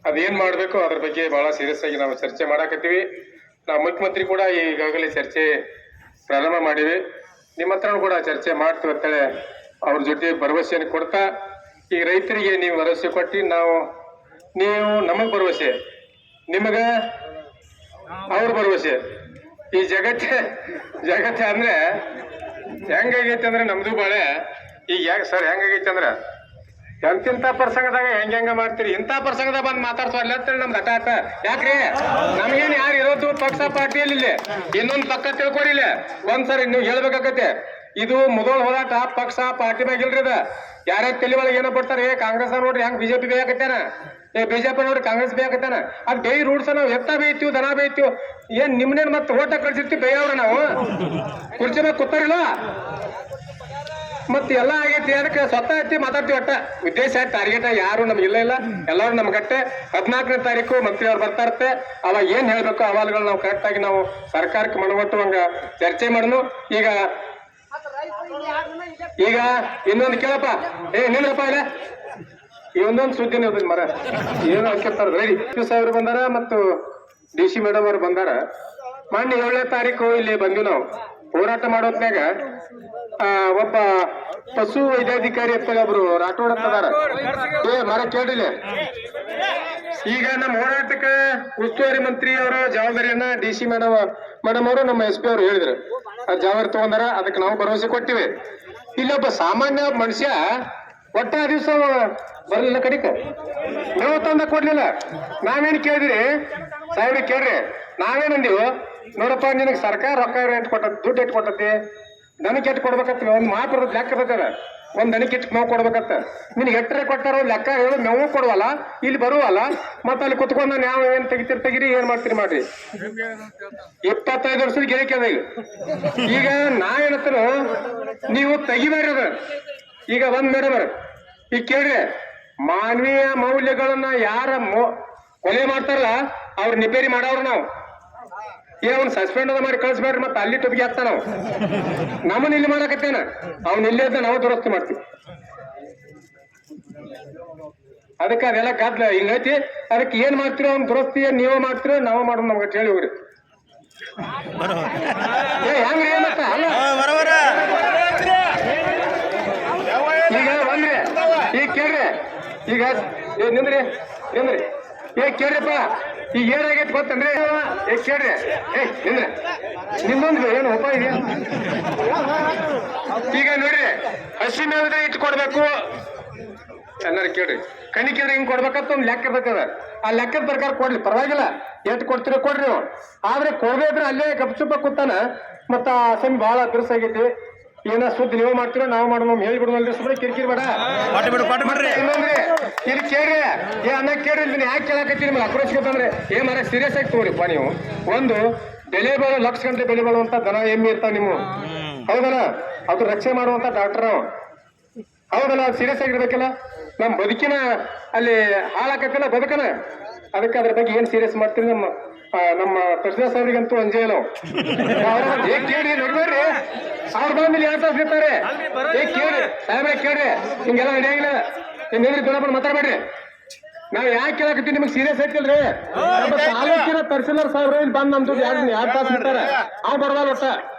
ಅದೇನ್ ಮಾಡ್ಬೇಕು ಅದ್ರ ಬಗ್ಗೆ ಬಹಳ ಸೀರಿಯಸ್ ಆಗಿ ನಾವು ಚರ್ಚೆ ಮಾಡಾಕತ್ತೀವಿ. ನಾವು ಮುಖ್ಯಮಂತ್ರಿ ಕೂಡ ಈಗಾಗಲೇ ಚರ್ಚೆ ಪ್ರಾರಂಭ ಮಾಡಿವಿ. ನಿಮ್ಮ ಹತ್ರ ಕೂಡ ಚರ್ಚೆ ಮಾಡ್ತೀವಿ ಅಂತೇಳಿ ಅವ್ರ ಜೊತೆ ಭರವಸೆಯನ್ನು ಕೊಡ್ತಾ, ಈಗ ರೈತರಿಗೆ ನೀವು ಭರವಸೆ ಕೊಟ್ಟು ನೀವು ನಮಗ್ ಭರವಸೆ, ನಿಮಗ ಅವ್ರ ಭರವಸೆ. ಈ ಜಗತ್ತೆ ಅಂದ್ರೆ ಹೆಂಗಾಗೈತಿ ಅಂದ್ರೆ ನಮ್ದು ಬಾಳೆ ಈಗ ಸರ್ ಹೆಂಗಾಗೈತಿ ಅಂದ್ರ ಎಂತಿಂತ ಪ್ರಸಂಗದಾಗ ಹೆಂಗ ಮಾಡ್ತೀರಿ, ಇಂಥ ಪ್ರಸಂಗದಾಗ ಬಂದ್ ಮಾತಾಡ್ಸೋಲ್ಲ ಅಂತೇಳಿ ನಮ್ದು ಹಠಾಟ. ಯಾಕ್ರಿ ನಮ್ಗೇನ್ ಯಾರು ಇರೋದು ಪಕ್ಷ ಪಾರ್ಟಿಯಲ್ಲಿ ಇಲ್ಲಿ ಇನ್ನೊಂದ್ ಪಕ್ಕ ತಿಳ್ಕೊರಿಲ್ಲ. ಒಂದ್ಸರಿ ನೀವು ಹೇಳ್ಬೇಕಾಗತ್ತೆ, ಇದು ಮೊದಲು ಹೋದಾಟ ಪಕ್ಷ ಪಾರ್ಟಿ ಮ್ಯಾಗಿಲ್ರಿ. ಅದ ಯಾರ್ಯಾರ ತಲೆ ಒಳಗೆ ಏನೋ ಬಿಡ್ತಾರೆ, ಕಾಂಗ್ರೆಸ್ ನೋಡ್ರಿ ಹೆಂಗ್ ಬಿಜೆಪಿ ಬೇಕತ್ತಾನ, ಬಿಜೆಪಿ ನೋಡ್ರಿ ಕಾಂಗ್ರೆಸ್ ಬೇಕತ್ತಾನ. ಅದ್ ಬೈ ರೂಢ್ಸ ನಾವು ಎತ್ತ ಬೇಯ್ತೀವಿ, ದನ ಬೇಯ್ತೀವಿ. ಏನ್ ನಿಮ್ನೇನ್ ಮತ್ತೆ ಓಟ ಕಳ್ಸಿರ್ತೀವಿ ಬೇಯವ್ರ ನಾವು ಕುರ್ಚಿ ಮ್ಯಾಗ ಕೂತಾರಿಲ್ಲ. ಮತ್ ಎಲ್ಲಾ ಆಗೈತಿ, ಅದಕ್ಕೆ ಸ್ವತಃ ಐತಿ ಮಾತಾಡ್ತೀವಿ. ಒಟ್ಟ ಉದ್ದೇಶ ಟಾರ್ಗೆಟ್ ಯಾರು ನಮ್ಗೆ ಇಲ್ಲ ಎಲ್ಲರೂ ನಮ್ ಗಟ್ಟೆ 14ನೇ ತಾರೀಕು ಮಂತ್ರಿ ಅವ್ರು ಬರ್ತಾ ಇರುತ್ತೆ. ಅವಾಗ ಏನ್ ಹೇಳ್ಬೇಕು ಅಹವಾಲುಗಳು ನಾವು ಕರೆಕ್ಟ್ ಆಗಿ ನಾವು ಸರ್ಕಾರಕ್ಕೆ ಮನವಟ್ಟುವಂಗ ಚರ್ಚೆ ಮಾಡೋಣ. ಈಗ ಇನ್ನೊಂದು ಕೇಳಪ್ಪ, ನಿಲ್ಲಪ್ಪ ಇಲ್ಲ ಈ ಒಂದೊಂದು ಸುದ್ದಿನೇ ಹೋದ್ ಮರ ಏನು ಹಾಕಿರ್ತಾರ. ರೆಡಿ ಸಾಹೇಬ್ರು ಬಂದಾರ ಮತ್ತು DC ಮೇಡಮ್ ಅವ್ರು ಬಂದಾರ. ಮೊನ್ನೆ 7ನೇ ತಾರೀಕು ಇಲ್ಲಿ ಬಂದ್ವಿ ನಾವು ಹೋರಾಟ ಮಾಡೋತ್ನಾಗ. ಒಬ್ಬ ಪಶು ವೈದ್ಯಾಧಿಕಾರಿ ಅಂತ ಒಬ್ರು ರಾಠೋಡ್ ಅಂತದಾರ. ಮರ ಕೇಳಿಲ್ಲ. ಈಗ ನಮ್ಮ ಹೋರಾಟಕ್ಕೆ ಉಸ್ತುವಾರಿ ಮಂತ್ರಿ ಅವರ ಜವಾಬ್ದಾರಿಯನ್ನ DC ಮೇಡಮ್ ಅವರು ನಮ್ಮ SP ಅವರು ಹೇಳಿದ್ರು. ಆ ಜವಾಬ್ದಾರಿ ತಗೊಂಡಾರ, ಅದಕ್ಕೆ ನಾವು ಭರವಸೆ ಕೊಟ್ಟಿವಿ. ಇಲ್ಲೊಬ್ಬ ಸಾಮಾನ್ಯ ಮನುಷ್ಯ ಒಟ್ಟ ದಿವಸ ಬರ್ಲಿಲ್ಲ, ಕಡಿಕ ಮೇವು ತಂದ ಕೊಡ್ಲಿಲ್ಲ. ನಾವೇನ್ ಕೇಳಿದ್ರಿ ಸಾಹೇಬ್ರಿ ಕೇಳ್ರಿ, ನಾವೇನಂದೀವು, ನೋಡಪ್ಪ ನಿನಗೆ ಸರ್ಕಾರ ರೊಕ್ಕ ಎಟ್ ಕೊಟ್ಟದ, ದುಡ್ಡು ಎಟ್ ಕೊಟ್ಟತಿ, ದನಕ್ಕೆ ಎಟ್ ಕೊಡ್ಬೇಕತ್ತ, ಒಂದ್ ಮಾತ್ರ ಲೆಕ್ಕ ಇರ್ತದ. ಒಂದ್ ದನಕ್ಕೆ ಇಟ್ಟು ಮೇವು ಕೊಡ್ಬೇಕತ್ತ. ನಿನ್ಗೆ ಎಟ್ಟರೆ ಕೊಟ್ಟಾರ ಲೆಕ್ಕ ಹೇಳು, ಮೇವು ಕೊಡುವಲ್ಲ, ಇಲ್ಲಿ ಬರುವಲ್ಲ, ಮತ್ತ ಅಲ್ಲಿ ಕುತ್ಕೊಂಡ ನಾವು ಏನ್ ತೆಗಿತೀರಿ ಏನ್ ಮಾಡ್ತೀರಿ ಮಾಡ್ರಿ. 25 ವರ್ಷದ ಗಿರಕಿ ಅದ ಈಗ ನಾ ಏನತ್ತನು ನೀವು ತೆಗಿಬೇಡ್ರಿ ಅದ. ಈಗ ಒಂದ್ ಮೇಡಮ್ ಈಗ ಕೇಳ್ರಿ, ಮಾನವೀಯ ಮೌಲ್ಯಗಳನ್ನ ಯಾರ ಕೊಲೆ ಮಾಡ್ತಾರಲ್ಲ ಅವ್ರ ನಿಪೇರಿ ಮಾಡವ್ರ ನಾವು. ಅವ್ನ ಸಸ್ಪೆಂಡ್ ಅದ ಮಾಡಿ ಕಳಿಸ್ಬೇಡ್ರಿ, ಮತ್ತೆ ಅಲ್ಲಿ ಟೊಪಿಗೆ ಹಾಕ್ತಾನ ನಾವು. ನಮ್ಮನ್ನ ಇಲ್ಲಿ ಮಾಡಕತ್ತೇನ, ಅವ್ನ ಇಲ್ಲೇ ಇದ್ದ ನಾವು ದುರಸ್ತಿ ಮಾಡ್ತೀವಿ. ಅದಕ್ಕೆ ಅದೆಲ್ಲ ಗದ್ಲ ಹಿಂಗೈತಿ. ಅದಕ್ಕೆ ಏನ್ ಮಾಡ್ತಿರೋ ಅವ್ನ ದುರಸ್ತಿ ನೀವು ಮಾಡ್ತಿರೋ ನಾವು ಮಾಡೋದು ನಮ್ಗೆ ಹೇಳಿ ಹೋಗ್ರಿ. ಹೆಂಗ್ರಿ ಏನತ್ತ ಅಲ್ಲ ಈಗ ಬಂದ್ರಿ, ಈಗ ಕೇಳ್ರಿ, ಈಗ ನಿಂದ್ರಿ ಕೇಳ್ರಿಪ್ಪ, ಈಗ ಏನಾಗೈತಿ ಗೊತ್ತನ್ರಿ? ಕೇಳ್ರಿ, ನಿಂದ್ರಿ ನಿಮ್ದೊಂದು ಏನು ಉಪಾಯ ಇದೆಯಾ? ಈಗ ನೋಡ್ರಿ, ಹಸಿ ಮೇವಿದ್ರೆ ಇಟ್ಟು ಕೊಡ್ಬೇಕು ಎಲ್ಲಾರು ಕೇಳ್ರಿ. ಕಣಿಕಿದ್ರೆ ಹಿಂಗ್ ಕೊಡ್ಬೇಕಂತ ಒಂದ್ ಲೆಕ್ಕ ಇರ್ತದ. ಆ ಲೆಕ್ಕದ ಪ್ರಕಾರ ಕೊಡ್ಲಿ, ಪರವಾಗಿಲ್ಲ, ಎಷ್ಟು ಕೊಡ್ತೀರೋ ಕೊಡ್ರಿ ನೀವು. ಆದ್ರೆ ಕೊಡ್ಬೇಕ್ರೆ ಅಲ್ಲೇ ಗಪ್ಚುಪ್ಪ ಕೂತಾನ. ಮತ್ತ ಅಸಮಿ ಬಹಳ ಬಿರುಸಾಗೈತಿ. ಏನ ಸುದ್ದಿ ನೀವು ಮಾಡ್ತೀರೋ ನಾವು ಮಾಡೋಣ ಹೇಳ್ಬಿಡೋಲ್ರಿ, ಸುಮ್ಮನೆ ಕಿರಿಕಿರಿ ಬೇಡ. ಇನ್ನೊಂದ್ರಿ ಇಲ್ಲಿ ಕೇಳ್ರಿ, ಅನ್ನ ಕೇಳ್ರಿ, ನೀನ್ ಯಾಕೆ ಕೇಳಾಕತ್ತಿ? ನಿಮ್ಗೆ ಅಕ್ರೋಚ್ಕಂದ್ರೆ ಮರ ಸೀರಿಯಸ್ ಆಗಿ ತಗೋರಿಪ್ಪ ನೀವು. ಒಂದು ಬೆಲೆ ಬಾಳು ಲಕ್ಷ ಗಂಟೆ ಬೆಲೆ ಬಾಳುವಂತ ದನ ಎಮ್ಮೆ ಇರ್ತಾವ ನಿಮ್ಮ, ಹೌದಲ್ಲ? ಅದು ರಕ್ಷಣೆ ಮಾಡುವಂತ ಡಾಕ್ಟರ್ ಹೌದಲ್ಲ? ಅದು ಸೀರಿಯಸ್ ಆಗಿರ್ಬೇಕಲ್ಲ. ನಮ್ ಬದುಕಿನ ಅಲ್ಲಿ ಹಾಳಾಕತ್ತಲ್ಲ ಬದುಕನ. ಅದಕ್ಕೆ ಅದ್ರ ಬಗ್ಗೆ ಏನ್ ಸೀರಿಯಸ್ ಮಾಡ್ತೀವಿ? ನಮ್ಮ ಕೃಷ್ಣ ಸಾಹೇಬ್ರಿಗಂತೂ ಅಂಜೇಲ ಕೇಳಿ ನೋಡ್ಬೇಡ್ರಿ, ಅವ್ರ ಬಂದಿಲ್ಲಿ 2 ತಾಸು ಇರ್ತಾರೆ. ಕೇಳ್ರಿ ಸಾಹೇಬ್ರೆ, ಕೇಳ್ರಿ, ಹಿಂಗೆಲ್ಲ ನಡೆಯಂಗಿಲ್ಲ. ನಿಮ್ಗೆ ದೊಡ್ಡಪ್ಪ ಮಾತಾಡ್ಬೇಡ್ರಿ. ನಾವ್ ಯಾಕೆ ಕೇಳಾಕತ್ತೀವಿ? ನಿಮ್ಗೆ ಸೀರಿಯಸ್ ಐತಿಲ್ರಿ? ತಾಲೂಕಿನ ತಹಸೀಲ್ದಾರ್ ಸಾಹೇಬ್ರ ಇಲ್ಲಿ ಬಂದ್ ನಮ್ದು 2 ತಾಸು ಇರ್ತಾರೆ. ಅವ್ ಬಡವಲ್ಲ ಒಟ್ಟ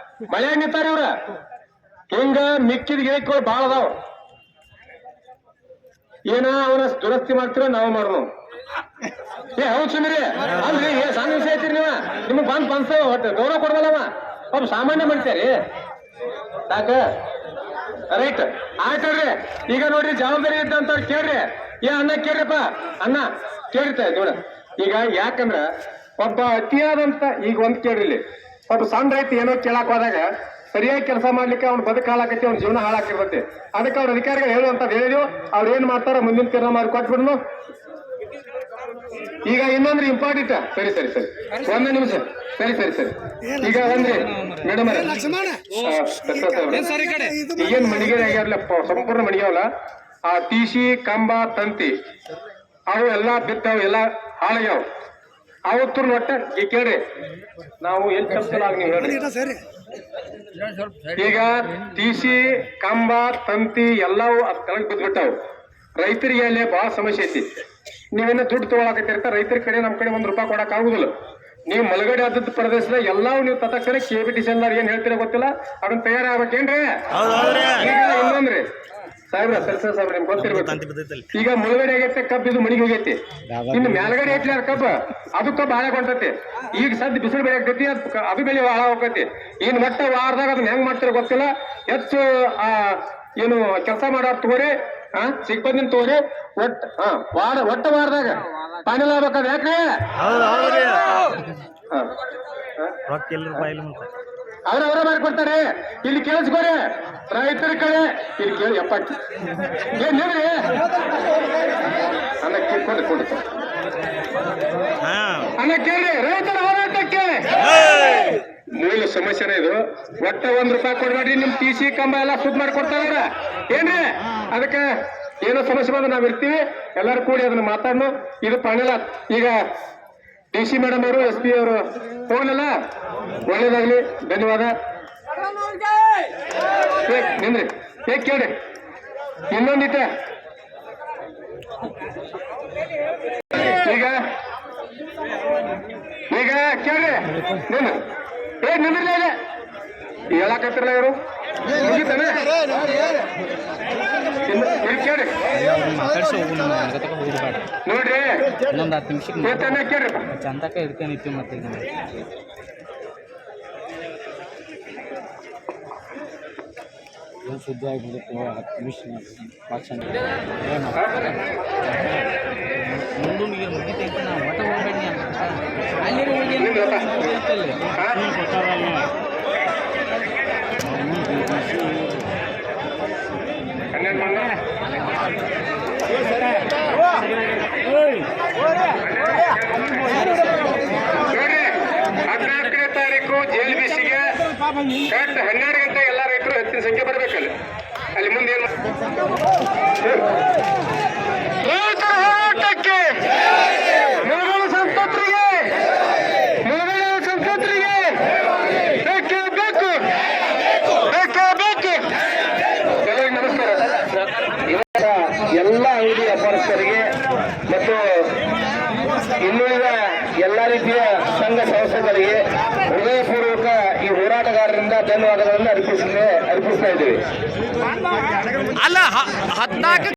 ಮಳೆಯಾಗ ನಿಂತಾರ ಇವ್ರ. ಹಿಂಗ ಮಿಕ್ಕಿದ ಗಿರಕಿಗಳು ಬಾಳ ಅದಾವ. ಏನ ಅವನ ದುರಸ್ತಿ ಮಾಡ್ತೀರ ನಾವು ಮಾಡೋಣ. ಹೌದ್ ಸುಮ್ರಿ ಅಲ್ರಿ, ಸಣ್ಣ ವಿಷಯ ಐತಿರಿ ನೀವ. ನಿಮಗ್ ಬಂದ್ ಪನ್ಸ ಒಟ್ಟು ಗೌರವ ಕೊಡ್ವಲ್ಲವ. ಒಬ್ಬ ಸಾಮಾನ್ಯ ಮನುಷ್ಯರಿ ಸಾಕ. ರೈಟ್ ಆಯ್ತಲ್ರಿ. ಈಗ ನೋಡ್ರಿ, ಜವಾಬ್ದಾರಿ ಇದ್ದಂತ ಕೇಳ್ರಿ. ಅನ್ನ ಕೇಳ್ರಿಪ್ಪ, ಅನ್ನ ಕೇಳಿರ್ತಾ ನೋಡ. ಈಗ ಯಾಕಂದ್ರ ಒಬ್ಬ ಅತಿಯಾದಂತ, ಈಗ ಒಂದ್ ಕೇಳ್ರಿ, ಒಬ್ಬ ಸಣ್ಣ ರೈತ ಏನೋ ಕೇಳಾಕ್ ಹೋದಾಗ ಸರಿಯಾಗಿ ಕೆಲಸ ಮಾಡ್ಲಿಕ್ಕೆ ಅವ್ನ ಬದುಕು ಹಾಳಾಕತಿ, ಅವ್ನ ಜೀವನ ಹಾಳಾಕಿರ್ತೈತಿ. ಅದಕ್ಕೆ ಅವ್ರ ಅಧಿಕಾರಿಗಳು ಹೇಳುವಂತದ್ದು ಹೇಳಿದ್ವು. ಅವ್ರು ಏನ್ ಮಾಡ್ತಾರ ಮುಂದಿನ ತೀರ್ಮಾನ ಮಾಡಿ ಕೊಟ್ಬಿಡ್ನು. ಈಗ ಇನ್ನೊಂದ್ರಿ ಇಂಪಾರ್ಟೆಂಟ್. ಸರಿ ಒಂದೇ ನಿಮಿಷ. ಸರಿ ಈಗ ಒಂದ್ರಿ ಮೇಡಮ್ ಈಗೇನ್ ಮಣಿಗೆ ಆಗ್ಯಾರಲ್ಲ, ಸಂಪೂರ್ಣ ಮಣಿಗ್ಯಾವಲ್ಲ, ಆ ತೀಸಿ ಕಂಬ ತಂತಿ ಅವು ಎಲ್ಲಾ ಬಿದ್ದಾವ್, ಎಲ್ಲಾ ಹಾಳಾಗ್ಯಾವ. ಅವತ್ತು ಒಟ್ಟ ಈಗ ಕೇಳ್ರಿ, ನಾವು ಎಲ್ಲಿ ತಪ್ಪಿಸಲಾಗ ನೀವು ಹೇಳ್ರಿ. ಈಗ ತೀಸಿ ಕಂಬ ತಂತಿ ಎಲ್ಲವೂ ಕೆಳಗೆ ಬಿದ್ಬಿಟ್ಟಾವು. ರೈತರಿಗೆ ಅಲ್ಲೇ ಬಹಳ ಸಮಸ್ಯೆ ಐತಿ. ನೀವೇನೋ ದುಡ್ಡು ತಗೊಳಕತ್ತಿರ್ತ ರೈತರ ಕಡೆ ನಮ್ಮ ಕಡೆ ₹1 ಕೊಡಕ್ ಆಗುದಿಲ್ಲ. ನೀವು ಮಲಗಡೆ ಆದದ್ದು ಪ್ರದೇಶದ ಎಲ್ಲಾವು ನೀವು ತಕ್ಷಣ KBTC ಏನ್ ಹೇಳ್ತೀರ ಗೊತ್ತಿಲ್ಲ, ಅದನ್ನ ತಯಾರಾಗ್ಬೇಕೇನ್ರಿ? ಈಗ ಇನ್ನೊಂದ್ರಿ ಸಾಹೇಬ್ರ ಸೆಲ್ಸ ಸಾಹೇಬ್ರ ನಿಮ್ಗೆ ಗೊತ್ತಿರ್ಬೇಕು. ಈಗ ಮುಳುಗಡೆ ಆಗೈತೆ ಕಬ್ಬು, ಇದು ಮಣಿಗೆ ಹೋಗೈತಿ. ಇನ್ನು ಮೇಲ್ಗಡೆ ಐತ್ಲಿ ಕಬ್ಬ, ಅದು ಕಬ್ಬು ಹಾಳಾಗೊಂತೈತಿ. ಈಗ ಸದ್ಯ ಬಿಸಿಲು ಬೆಳೆ ಆಗ್ತೈತಿ, ಅದು ಬೆಳೆ ಹಾಳ ಹೋಗೈತಿ. ಇನ್ ಮಟ್ಟ ವಾರದಾಗ ಅದನ್ನ ಹೆಂಗ್ ಮಾಡ್ತೀರ ಗೊತ್ತಿಲ್ಲ. ಹೆಚ್ಚು ಏನು ಕೆಲಸ ಮಾಡೋರು ತಗೋರಿ, ಸಿಗ್ಬಂದಿನ ತಗೋರಿ. ಒಟ್ಟ ವಾರದಾಗ ಫೈನಲ್ ಆಗ್ಬೇಕಾದ್ರೆ ಯಾಕ್ರಿ ಅವ್ರವರ ಮಾಡ್ಕೊಡ್ತಾರೆ. ಇಲ್ಲಿ ಕೇಳಿಸ್ಕೋರಿ ರೈತರ ಕಡೆ, ಇಲ್ಲಿ ಕೇಳಿ ಎಪ್ಪತ್ತು ಏನ್ ಹೇಳ್ರಿ ಅನ್ನ ಕೊಡು ಅನ್ನ ಕೇಳಿ ರೈತರ ಹೋರಾಟಕ್ಕೆ ಮೂಲ ಸಮಸ್ಯೆನೇ ಇದು. ಒಟ್ಟ ₹1 ಕೊಡ್ಬೇಡ್ರಿ, ನಿಮ್ TC ಕಂಬ ಎಲ್ಲ ಸುದ್ ಮಾಡ್ಕೊಡ್ತಾರ ಏನ್ರಿ? ಅದಕ್ಕೆ ಏನೋ ಸಮಸ್ಯೆ ಬಂದ್ರೆ ನಾವ್ ಇರ್ತೀವಿ, ಎಲ್ಲರೂ ಕೂಡಿ ಅದನ್ನ ಮಾತಾಡೋಣ. ಇದು ಫೈನಲ್. ಈಗ DC ಮೇಡಮ್ ಅವರು SP ಅವರು ಹೋಗಲಿಲ್ಲ, ಒಳ್ಳೇದಾಗ್ಲಿ, ಧನ್ಯವಾದ. ನಿಂದ್ರಿ ಕೇಳ್ರಿ ಇನ್ನೊಂದಿತ್ತೆ. ಈಗ ಕೇಳ್ರಿ ನಿಂದ್ರಲ್ಲ ಹೇಳಕತ್ತಿರಲ್ಲ ಇವರು ಮುಗಿತಾನೆ. ಕೇಳ್ರಿ ನೋಡ್ರಿ ಕೇಳ್ರಿ ಚಂದಕ ಇರ್ತಾನಿತ್ತು. ಮತ್ತೆ ಶುದ್ಧ ಆಗಿಬಿಡುತ್ತೆ. 10 ನಿಮಿಷ ಮುಂದೂನಿಗೆ ಮುಗಿತೈತೆ. ನಾವು ಒಟ್ಟ ಹೋಗ್ಬೇಡಿ ಅಂತ ಅಲ್ಲಿ ನೋಡ್ರಿ 14ನೇ ತಾರೀಕು JLBCಗೆ ಕರೆಕ್ಟ್ 12 ಗಂಟೆ ಎಲ್ಲ ರೈತರು ಹೆಚ್ಚಿನ ಸಂಖ್ಯೆ ಬರ್ಬೇಕಲ್ಲಿ. ಅಲ್ಲಿ ಮುಂದೆ ಏನ್ ರೈತರ ಹೋರಾಟಕ್ಕೆ ಮುಳುಗಡೆ ಸಂತತರಿಗೆ ಬೇಕೇ ಬೇಕು. ಎಲ್ಲರಿಗೂ ನಮಸ್ಕಾರ. ಎಲ್ಲ ಅಂಗಡಿ ವ್ಯಾಪಾರಸ್ಥರಿಗೆ ಮತ್ತು ಇನ್ನುಳಿದ ಎಲ್ಲ ರೀತಿಯ ಸಂಘ ಸಂಸ್ಥೆಗಳಿಗೆ ಹೃದಯಪೂರ್ವಕ ಈ ಹೋರಾಟಗಾರರಿಂದ ಧನ್ಯವಾದಗಳನ್ನು ಅರ್ಪಿಸ್ತಾ ಇದ್ದೀವಿ.